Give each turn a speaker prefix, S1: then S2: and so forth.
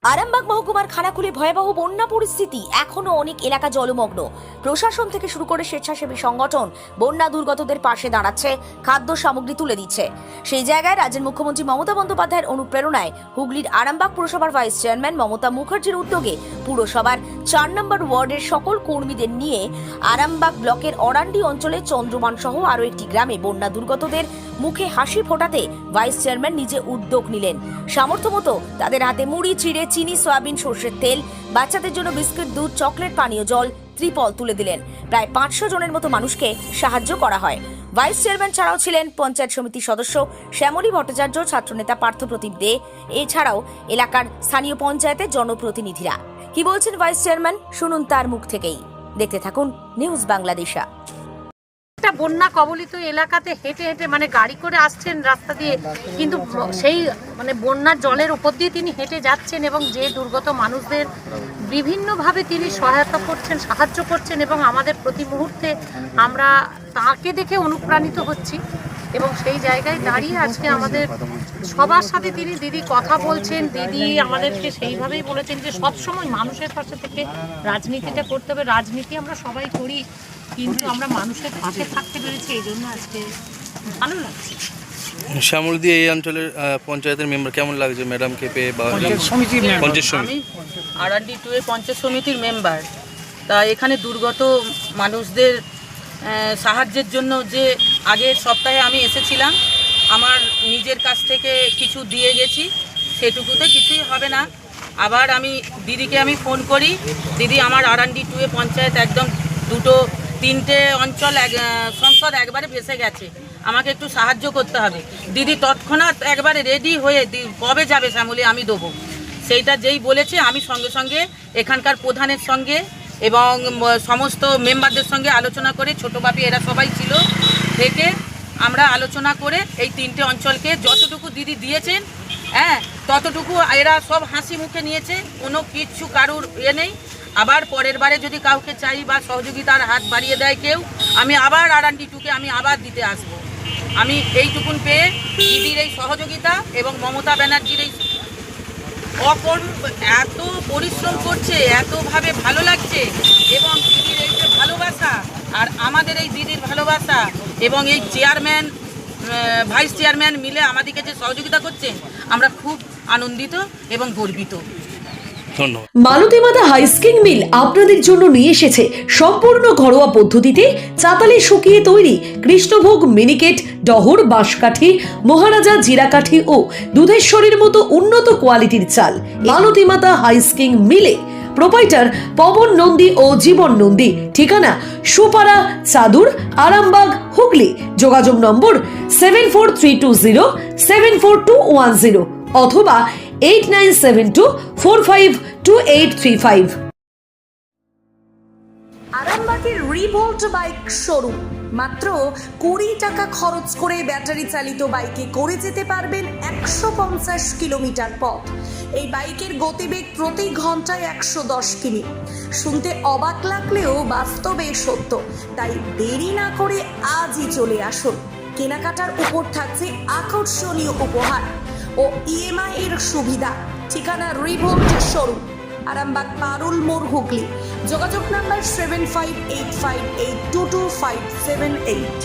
S1: আরামবাগ মহকুমার খানাকুলে ভয়াবহ বন্যা পরিস্থিতি, এখনো অনেক এলাকা জলমগ্ন। প্রশাসন থেকে শুরু করে স্বেচ্ছাসেবী সংগঠন বন্যা দুর্গতদের পাশে দাঁড়াচ্ছে, খাদ্য সামগ্রী তুলে দিচ্ছে। সেই জায়গায় রাজ্যের মুখ্যমন্ত্রী মমতা বন্দ্যোপাধ্যায়ের অনুপ্রেরণায় হুগলির আরামবাগ পুরসভার ভাইস চেয়ারম্যান মমতা মুখার্জির উদ্যোগে পুরসভার ৪ নম্বর ওয়ার্ডের সকল কর্মীদের নিয়ে আরামবাগ ব্লকের অরান্ডি অঞ্চলে চন্দ্রমান সহ আরও একটি গ্রামে বন্যা দুর্গতদের মুখে হাসি ফোটাতে ভাইস চেয়ারম্যান নিজে উদ্যোগ নিলেন। সামর্থ্য মতো তাদের হাতে মুড়ি, চিড়ে, চিনি, সয়াবিন, সর্ষের তেল, বাচ্চাদের জন্য বিস্কুট, দুধ, চকলেট, পানীয় জল, ত্রিপল তুলে দিলেন। প্রায় ৫০০ জনের মতো মানুষকে সাহায্য করা হয়। ভাইস চেয়ারম্যান ছাড়াও ছিলেন পঞ্চায়েত সমিতির সদস্য শ্যামলী ভট্টাচার্য, ছাত্রনেতা পার্থপ্রতিম দে, এছাড়াও এলাকার স্থানীয় পঞ্চায়েতের জনপ্রতিনিধিরা। কি বলছেন ভাইস চেয়ারম্যান, শুনুন তার মুখ থেকেই। দেখতে থাকুন নিউজ বাংলাদেশা।
S2: একটা বন্যা কবলিত এলাকাতে হেঁটে হেঁটে গাড়ি করে আসছেন রাস্তা দিয়ে, কিন্তু সেই বন্যার জলের উপর দিয়ে তিনি হেঁটে যাচ্ছেন এবং যে দুর্গত মানুষদের বিভিন্নভাবে তিনি সহায়তা করছেন, সাহায্য করছেন এবং আমাদের প্রতি মুহূর্তে আমরা তাকে দেখে অনুপ্রাণিত হচ্ছি। এবং সেই জায়গায় দাঁড়িয়ে আজকে আমাদের সবার সাথে তিনি দিদি কথা বলছেন। দিদি আমাদেরকে সেইভাবেই বলেছেন যে সবসময় মানুষের পাশে থেকে রাজনীতিটা করতে হবে। রাজনীতি আমরা সবাই করি, কিন্তু আমরা মানুষের পাশে থাকতে পেরেছি, এই জন্য আজকে ভালো লাগছে।
S3: শ্যামলদি এই অঞ্চলের পঞ্চায়েতের মেম্বার কেমন লাগছে ম্যাডামকে পেয়ে?
S4: আমি আরান্ডি 2 এর পঞ্চায়েত সমিতির মেম্বার। তা এখানে দুর্গত মানুষদের সাহায্যের জন্য যে আগের সপ্তাহে আমি এসেছিলাম, আমার নিজের কাছ থেকে কিছু দিয়ে গেছি, সেটুকুতে কিছুই হবে না। আবার আমি দিদিকে ফোন করি, দিদি আমার আরান্ডি 2 এ পঞ্চায়েত একদম 2-3টে অঞ্চল সংসদ একবারে ভেসে গেছে, আমাকে একটু সাহায্য করতে হবে। দিদি তৎক্ষণাৎ একবারে রেডি হয়ে কবে যাবে শ্যামলী, আমি দেবো। সেইটা যেই বলেছে আমি সঙ্গে সঙ্গে এখানকার প্রধানের সঙ্গে এবং সমস্ত মেম্বারদের সঙ্গে আলোচনা করে, ছোটো বাপি এরা সবাই ছিল থেকে আমরা আলোচনা করে এই 3টে অঞ্চলকে যতটুকু দিদি দিয়েছেন, ততটুকু এরা সব হাসি মুখে নিয়েছে, কোনো কিচ্ছু কারুর নেই। আবার পরের বারে যদি কাউকে চাই বা সহযোগিতার হাত বাড়িয়ে দেয় কেউ, আমি আবার আরান্ডি 2কে আমি আবার দিতে আসব। আমি এইটুকুন পেয়ে দিদির এই সহযোগিতা এবং মমতা ব্যানার্জির এই এত পরিশ্রম করছে, এতভাবে ভালো লাগছে, এবং দিদির এই যে ভালোবাসা আর আমাদের এই দিদির ভালোবাসা এবং এই চেয়ারম্যান ভাইস চেয়ারম্যান মিলে আমাদেরকে যে সহযোগিতা করছেন, আমরা খুব আনন্দিত এবং গর্বিত।
S5: মালতীমাতা হাইস্কিং মিল আপনাদের জন্য নিয়ে এসেছে সম্পূর্ণ ঘরোয়া পদ্ধতিতে চাতালে শুকিয়ে তৈরি কৃষ্ণভোগ, মিনিকেট, ডহর, বাঁশকাঠি, মহারাজা, জিরাকাঠি ও দুধেশ্বরীর মতো উন্নত কোয়ালিটির চাল। মালতীমাতা হাইস্কিং মিলে প্রোপাইটার পবন নন্দী ও জীবন নন্দী। ঠিকানা সুপারা, চাদুর, আরামবাগ, হুগলি। যোগাযোগ নম্বর 7432074210 অথবা 8972452835।
S1: আরামবাগের রিভোল্ট বাইক শোরুম। মাত্র 20 টাকা খরচ করে ব্যাটারি চালিত বাইকে করে যেতে পারবেন 150 কিলোমিটার পথ। এই বাইকের গতিবেগ প্রতি ঘন্টায় 110 কিমি। শুনতে অবাক লাগলেও বাস্তবে সত্য, তাই দেরি না করে আজই চলে আসুন। কেনাকাটার উপর থাকছে আকর্ষণীয় উপহার ও ইএমআই এর সুবিধা। ঠিকানা রিভোল্ট শোরুম, আরামবাগ, পারুল মোড়, হুগলি। যোগাযোগ নাম্বার 7585822578।